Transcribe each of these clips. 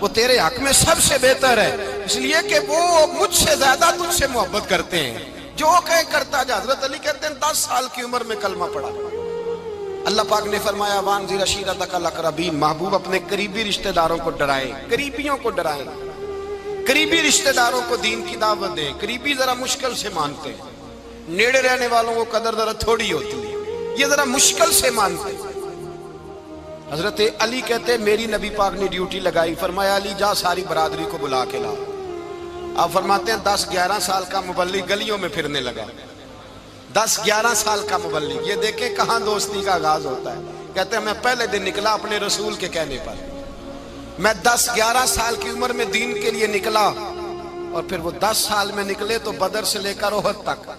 وہ تیرے حق میں سب سے بہتر ہے، اس لیے کہ وہ مجھ سے زیادہ تجھ سے محبت کرتے ہیں، جو کہیں کرتا جا۔ حضرت علی کہتے ہیں 10 سال کی عمر میں کلمہ پڑھا۔ اللہ پاک نے فرمایا وانذر عشیرتک الاقربین، محبوب اپنے قریبی رشتہ داروں کو ڈرائیں، قریبیوں کو ڈرائیں، قریبی رشتہ داروں کو دین کی دعوت دیں۔ قریبی ذرا مشکل سے مانتے ہیں، نیڑے رہنے والوں کو قدر ذرا تھوڑی ہوتی ہے، یہ ذرا مشکل سے مانتے ہیں۔ حضرت علی کہتے ہیں میری نبی پاک نے ڈیوٹی لگائی، فرمایا علی جا ساری برادری کو بلا کے لا۔ آپ فرماتے ہیں 10-11 سال کا مبلغ گلیوں میں پھرنے لگا، 10-11 سال کا مبلغ۔ یہ دیکھیں کہاں دوستی کا آغاز ہوتا ہے۔ کہتے ہیں میں پہلے دن نکلا اپنے رسول کے کہنے پر، میں 10-11 سال کی عمر میں دین کے لیے نکلا، اور پھر وہ 10 سال میں نکلے تو بدر سے لے کر احد تک،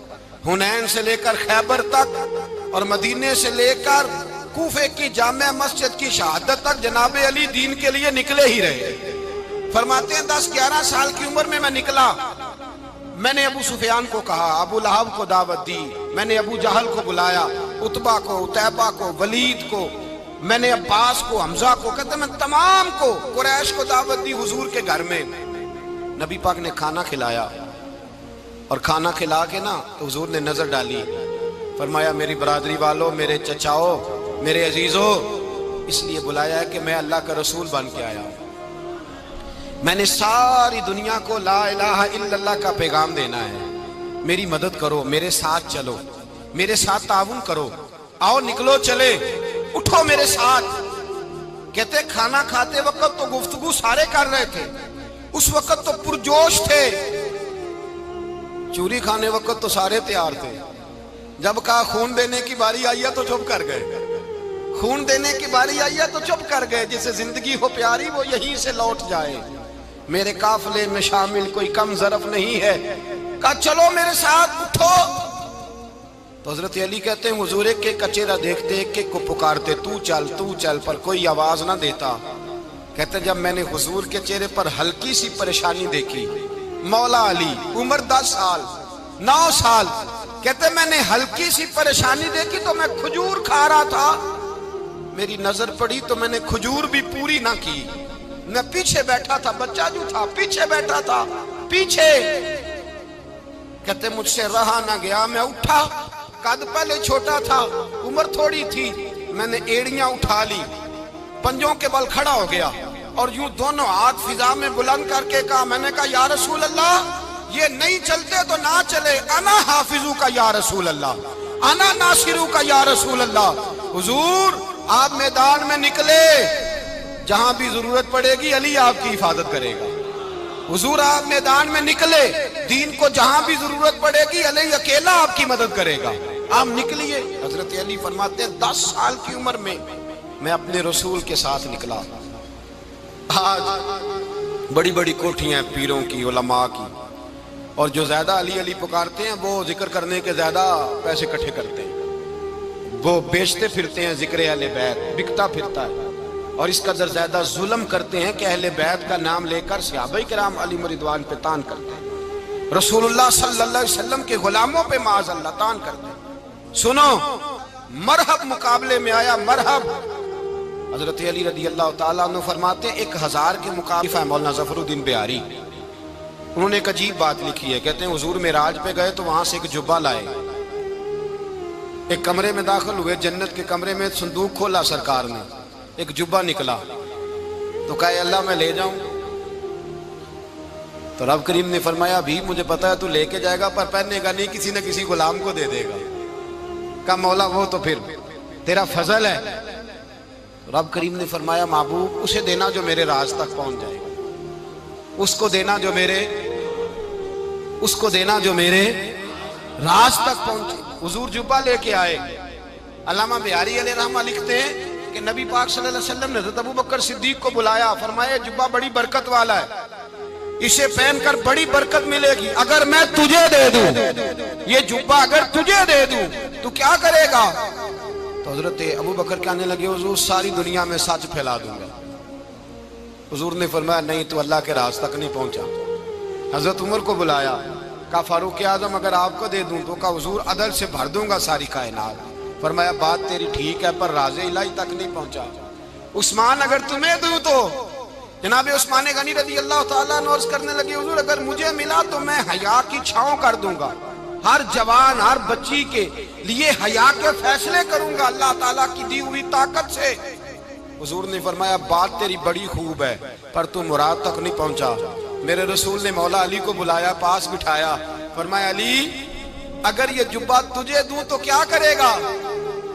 حنین سے لے کر خیبر تک، اور مدینے سے لے کر کوفے کی جامع مسجد کی شہادت تک جناب علی دین کے لیے نکلے ہی رہے۔ فرماتے ہیں 10-11 سال کی عمر میں نکلا، میں نے ابو سفیان کو کہا، ابو لہب کو دعوت دی، میں نے ابو جہل کو بلایا، عتبہ کو، عتیبہ کو، ولید کو، میں نے عباس کو، حمزہ کو، کہتے میں تمام کو، قریش کو دعوت دی حضور کے گھر میں۔ نبی پاک نے کھانا کھلایا، اور کھانا کھلا کے نا تو حضور نے نظر ڈالی، فرمایا میری برادری والوں، میرے چچاؤ، میرے عزیزوں، اس لیے بلایا ہے کہ میں اللہ کا رسول بن کے آیا ہوں، میں نے ساری دنیا کو لا الہ الا اللہ کا پیغام دینا ہے، میری مدد کرو، میرے ساتھ چلو، میرے ساتھ تعاون کرو، آؤ نکلو چلے، اٹھو میرے ساتھ۔ کہتے کھانا کھاتے وقت تو گفتگو سارے کر رہے تھے، اس وقت تو پرجوش تھے، چوری کھانے وقت تو سارے تیار تھے، جب کہا خون دینے کی باری آئی ہے تو چپ کر گئے، خون دینے کی باری آئی ہے تو چپ کر گئے، جسے زندگی ہو پیاری وہ یہیں سے لوٹ جائے، میرے قافلے میں شامل کوئی کم ظرف نہیں ہے، کہا چلو میرے ساتھ اٹھو۔ تو حضرت علی کہتے ہیں حضور ایک ایک کا چہرہ دیکھتے، ایک ایک کو پکارتے، تو چل، پر کوئی آواز نہ دیتا۔ کہتے جب میں نے حضور کے چہرے پر ہلکی سی پریشانی دیکھی، مولا علی عمر 10 سال 9 سال، کہتے میں نے ہلکی سی پریشانی دیکھی تو میں کھجور کھا رہا تھا، میری نظر پڑی تو میں نے کھجور بھی پوری نہ کی، میں پیچھے بیٹھا تھا، بچہ جو تھا پیچھے بیٹھا تھا، پیچھے۔ کہتے مجھ سے رہا نہ گیا، میں اٹھا، قد پہلے چھوٹا تھا، عمر تھوڑی تھی، میں نے ایڑیاں اٹھا لی، پنجوں کے بل کھڑا ہو گیا، اور یوں دونوں ہاتھ فضا میں بلند کر کے کہا، میں نے کہا یا رسول اللہ یہ نہیں چلتے تو نہ چلے، انا حافظو کا یا رسول اللہ، انا ناصرو کا یا رسول اللہ۔ حضور آپ میدان میں نکلے، جہاں بھی ضرورت پڑے گی علی آپ کی حفاظت کرے گا۔ حضور آپ میدان میں نکلے، دین کو جہاں بھی ضرورت پڑے گی علی اکیلا آپ کی مدد کرے گا، آپ نکلیے۔ حضرت علی فرماتے ہیں 10 سال کی عمر میں میں اپنے رسول کے ساتھ نکلا۔ آج بڑی بڑی کوٹھیاں ہیں پیروں کی، علماء کی، اور جو زیادہ علی علی پکارتے ہیں وہ ذکر کرنے کے زیادہ پیسے اکٹھے کرتے ہیں، وہ بیچتے پھرتے ہیں ذکر اہل بیت، بکتا پھرتا ہے، اور اس قدر زیادہ ظلم کرتے ہیں کہ اہل بیت کا نام لے کر صحابہ کرام علی رضوان پہ تان کرتے ہیں، رسول اللہ صلی اللہ علیہ وسلم کے غلاموں پہ معاذ اللہ تان کرتے ہیں۔ سنو مرحب مقابلے میں آیا، مرحب۔ حضرت علی رضی اللہ تعالیٰ عنہ فرماتے ہیں 1000 کے مقابلے مولانا ظفر الدین بہاری، انہوں نے ایک عجیب بات لکھی ہے، کہتے ہیں حضور معراج پہ گئے تو وہاں سے ایک جبہ لائے، ایک کمرے میں داخل ہوئے، جنت کے کمرے میں صندوق کھولا سرکار نے، ایک جبہ نکلا، تو کہا اللہ میں لے جاؤں؟ تو رب کریم نے فرمایا بھی مجھے پتا ہے تو لے کے جائے گا پر پہننے گا نہیں، کسی نہ کسی غلام کو دے دے گا۔ کہا مولا وہ تو پھر تیرا فضل ہے۔ رب کریم نے فرمایا محبوب اسے دینا جو میرے راز تک پہنچ جائے گا، اس کو دینا جو میرے راز تک پہنچے۔ حضور جبہ لے کے آئے۔ علامہ بہاری علیہ رحمہ لکھتے ہیں کہ نبی پاک صلی اللہ علیہ وسلم نے حضرت ابوبکر صدیق کو بلایا، فرمایا جبہ بڑی برکت والا ہے، اسے پہن کر بڑی برکت ملے گی، اگر میں تجھے دے دوں یہ جبہ، اگر تجھے دے دوں تو کیا کرے گا؟ تو حضرت ابوبکر کہنے لگے حضور ساری دنیا میں سچ پھیلا دوں گا۔ حضور نے فرمایا نہیں تو اللہ کے راز تک نہیں پہنچا۔ حضرت عمر کو بلایا، کہا فاروق اعظم اگر آپ کو دے دوں تو کہا حضور عدل سے بھر دوں گا ساری کائنات۔ فرمایا بات تیری ٹھیک ہے پر راز الہی تک نہیں پہنچا۔ عثمان اگر تمہیں دوں تو جناب عثمان غنی رضی اللہ تعالیٰ عنہ عرض کرنے لگے حضور اگر مجھے ملا تو میں حیا کی چھاؤں کر دوں گا، ہر جوان ہر بچی کے لیے حیا کے فیصلے کروں گا اللہ تعالیٰ کی دی ہوئی طاقت سے۔ حضور نے فرمایا بات تیری بڑی خوب ہے پر تو مراد تک نہیں پہنچا۔ میرے رسول نے مولا علی کو بلایا، پاس بٹھایا، فرمایا علی اگر یہ جبہ تجھے دوں تو کیا کرے گا؟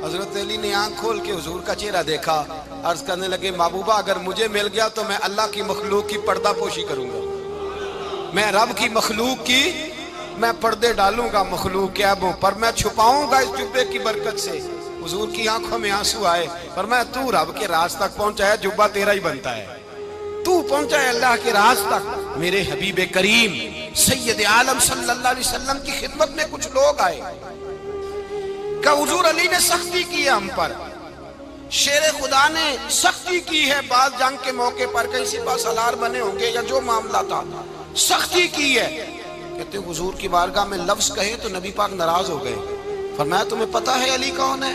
حضرت علی نے آنکھ کھول کے حضور کا چہرہ دیکھا، عرض کرنے لگے محبوبہ اگر مجھے مل گیا تو میں اللہ کی مخلوق کی پردہ پوشی کروں گا، میں رب کی مخلوق کی میں پردے ڈالوں گا مخلوق کے عیبوں پر، میں چھپاؤں گا اس جبے کی برکت سے۔ حضور کی آنکھوں میں آنسو آئے، فرمایا تو رب کے راز تک پہنچا ہے، جبہ تیرا ہی بنتا ہے، تو پہنچا ہے اللہ کے راز تک۔ میرے حبیب کریم سید عالم صلی اللہ علیہ وسلم کی خدمت میں کچھ لوگ آئے کہ حضور علی نے سختی کی ہے ہم پر، شیر خدا نے سختی کی ہے، بعض جنگ کے موقع پر کہیں سپاہ سالار بنے ہوں گے یا جو معاملہ تھا سختی کی ہے۔ کہتے ہیں حضور کی بارگاہ میں لفظ کہے تو نبی پاک ناراض ہو گئے۔ فرمایا تمہیں پتہ ہے علی کون ہے؟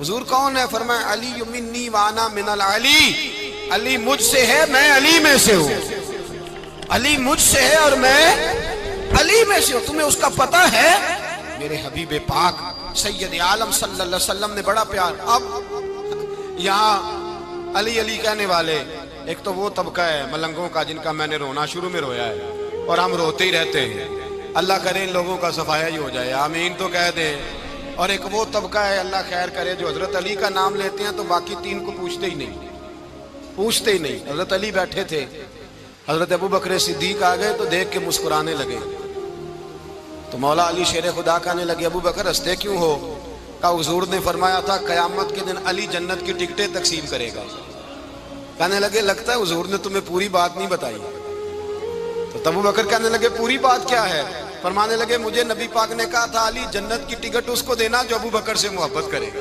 حضور کون ہے؟ فرمایا علی منی وانا من العلی، علی مجھ سے ہے میں علی میں سے ہوں، علی مجھ سے ہے اور میں علی میں سے ہوں، تمہیں اس کا پتہ ہے؟ میرے حبیب پاک سید عالم صلی اللہ علیہ وسلم نے بڑا پیار۔ اب یہاں علی علی کہنے والے ایک تو وہ طبقہ ہے ملنگوں کا جن کا میں نے رونا شروع میں رویا ہے اور ہم روتے ہی رہتے ہیں، اللہ کرے ان لوگوں کا صفایا ہی ہو جائے، آمین تو کہہ دیں۔ اور ایک وہ طبقہ ہے اللہ خیر کرے جو حضرت علی کا نام لیتے ہیں تو باقی تین کو پوچھتے ہی نہیں، پوچھتے ہی نہیں۔ حضرت علی بیٹھے تھے، حضرت ابو بکر صدیق آ گئے تو دیکھ کے مسکرانے لگے، تو مولا علی شیر خدا کہنے لگے ابو بکر ہنستے کیوں ہو؟ کہا حضور نے فرمایا تھا قیامت کے دن علی جنت کی ٹکٹیں تقسیم کرے گا۔ کہنے لگے لگتا ہے حضور نے تمہیں پوری بات نہیں بتائی۔ تو ابو بکر کہنے لگے پوری بات کیا ہے؟ فرمانے لگے مجھے نبی پاک نے کہا تھا علی جنت کی ٹکٹ اس کو دینا جو ابو بکر سے محبت کرے گا،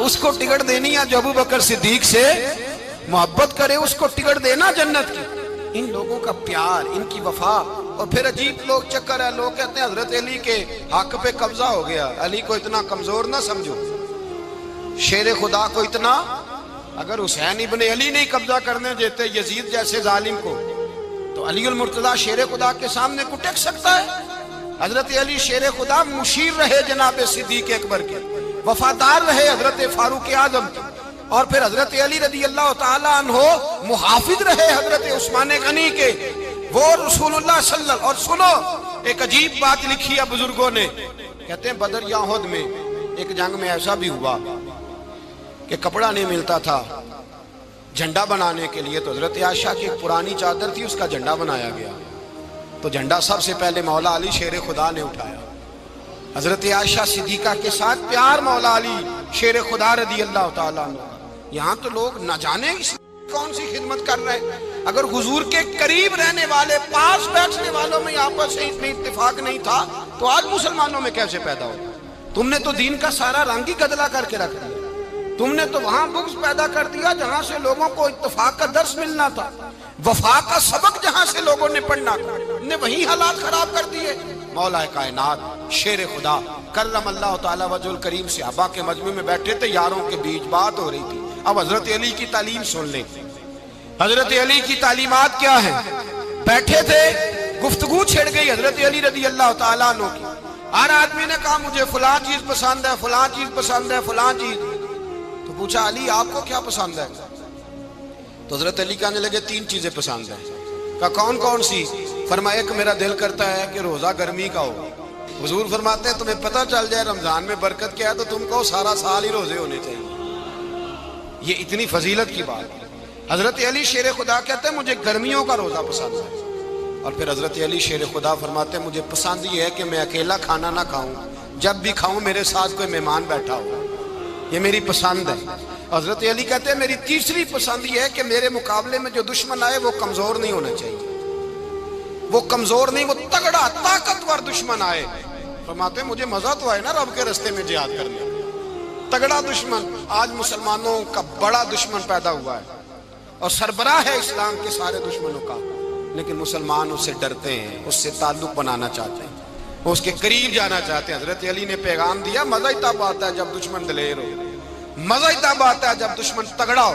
اس کو ٹکٹ دینی ہے جو ابو بکر صدیق سے محبت کرے، اس کو ٹکٹ دینا جنت کی۔ ان لوگوں کا پیار، ان کی وفا۔ اور پھر عجیب لوگ چکر ہے، لوگ کہتے ہیں حضرت علی کے حق پہ قبضہ ہو گیا، علی کو اتنا کمزور نہ سمجھو، شیر خدا کو اتنا، اگر حسین ابن علی نہیں قبضہ کرنے دیتے یزید جیسے ظالم کو تو علی المرتضیٰ شیر خدا کے سامنے کو ٹک سکتا ہے؟ حضرت علی شیر خدا مشیر رہے جناب صدیق اکبر کے، وفادار رہے حضرت فاروق اعظم کے، اور پھر حضرت علی رضی اللہ تعالیٰ عنہ محافظ رہے حضرت عثمان غنی کے، وہ رسول اللہ صلی اللہ علیہ وسلم۔ اور سنو ایک عجیب بات لکھی ہے بزرگوں نے، کہتے ہیں بدر یا احد میں ایک جنگ میں ایسا بھی ہوا کہ کپڑا نہیں ملتا تھا جھنڈا بنانے کے لیے، تو حضرت عائشہ کی ایک پرانی چادر تھی اس کا جھنڈا بنایا گیا، تو جھنڈا سب سے پہلے مولا علی شیر خدا نے اٹھایا۔ حضرت عائشہ صدیقہ کے ساتھ پیار مولا علی شیر خدا رضی اللہ تعالیٰ عنہ۔ یہاں تو لوگ نہ جانے کون سی خدمت کر رہے ہیں۔ اگر حضور کے قریب رہنے والے پاس بیٹھنے والوں میں آپس سے اتنی اتفاق نہیں تھا تو آج مسلمانوں میں کیسے پیدا ہو؟ تم نے تو دین کا سارا رنگ ہی گدلا کر کے رکھ دیا، تم نے تو وہاں بغض پیدا کر دیا جہاں سے لوگوں کو اتفاق کا درس ملنا تھا، وفا کا سبق جہاں سے لوگوں نے پڑھنا تھا، نے وہی حالات خراب کر دیے۔ مولا کائنات شیر خدا کرم اللہ تعالیٰ وجہ الکریم صحابہ کے مجمع میں بیٹھے تھے، یاروں کے بیچ بات ہو رہی تھی۔ اب حضرت علی کی تعلیم سن لیں، حضرت علی کی تعلیمات کیا ہیں؟ بیٹھے تھے، گفتگو چھڑ گئی حضرت علی رضی اللہ تعالیٰ عنہ کی، ہر آدمی نے کہا مجھے فلاں چیز پسند ہے، فلاں چیز پسند ہے، فلاں چیز۔ تو پوچھا علی آپ کو کیا پسند ہے؟ تو حضرت علی کہنے لگے تین چیزیں پسند ہیں۔ کہا کون کون سی؟ فرمایا ایک میرا دل کرتا ہے کہ روزہ گرمی کا ہو۔ حضور فرماتے ہیں تمہیں پتہ چل جائے رمضان میں برکت کیا ہے تو تم کو سارا سال ہی روزے ہونے چاہیے، یہ اتنی فضیلت کی بات۔ حضرت علی شیر خدا کہتے ہیں مجھے گرمیوں کا روزہ پسند ہے، اور پھر حضرت علی شیر خدا فرماتے ہیں مجھے پسند یہ ہے کہ میں اکیلا کھانا نہ کھاؤں، جب بھی کھاؤں میرے ساتھ کوئی مہمان بیٹھا ہو، یہ میری پسند ہے۔ حضرت علی کہتے ہیں میری تیسری پسند یہ ہے کہ میرے مقابلے میں جو دشمن آئے وہ کمزور نہیں ہونا چاہیے، وہ کمزور نہیں، وہ تگڑا طاقتور دشمن آئے۔ فرماتے ہیں مجھے مزہ تو آئے نا رب کے رستے میں جہاد کرنے، تگڑا دشمن۔ آج مسلمانوں کا بڑا دشمن پیدا ہوا ہے اور سربراہ ہے اسلام کے سارے دشمنوں کا، لیکن مسلمان اس سے ڈرتے ہیں، اس سے تعلق بنانا چاہتے ہیں، وہ اس کے قریب جانا چاہتے ہیں۔ حضرت علی نے پیغام دیا مزہ ہی تب آتا ہے جب دشمن دلیر ہو، مزہ ہی تب آتا ہے جب دشمن تگڑا ہو۔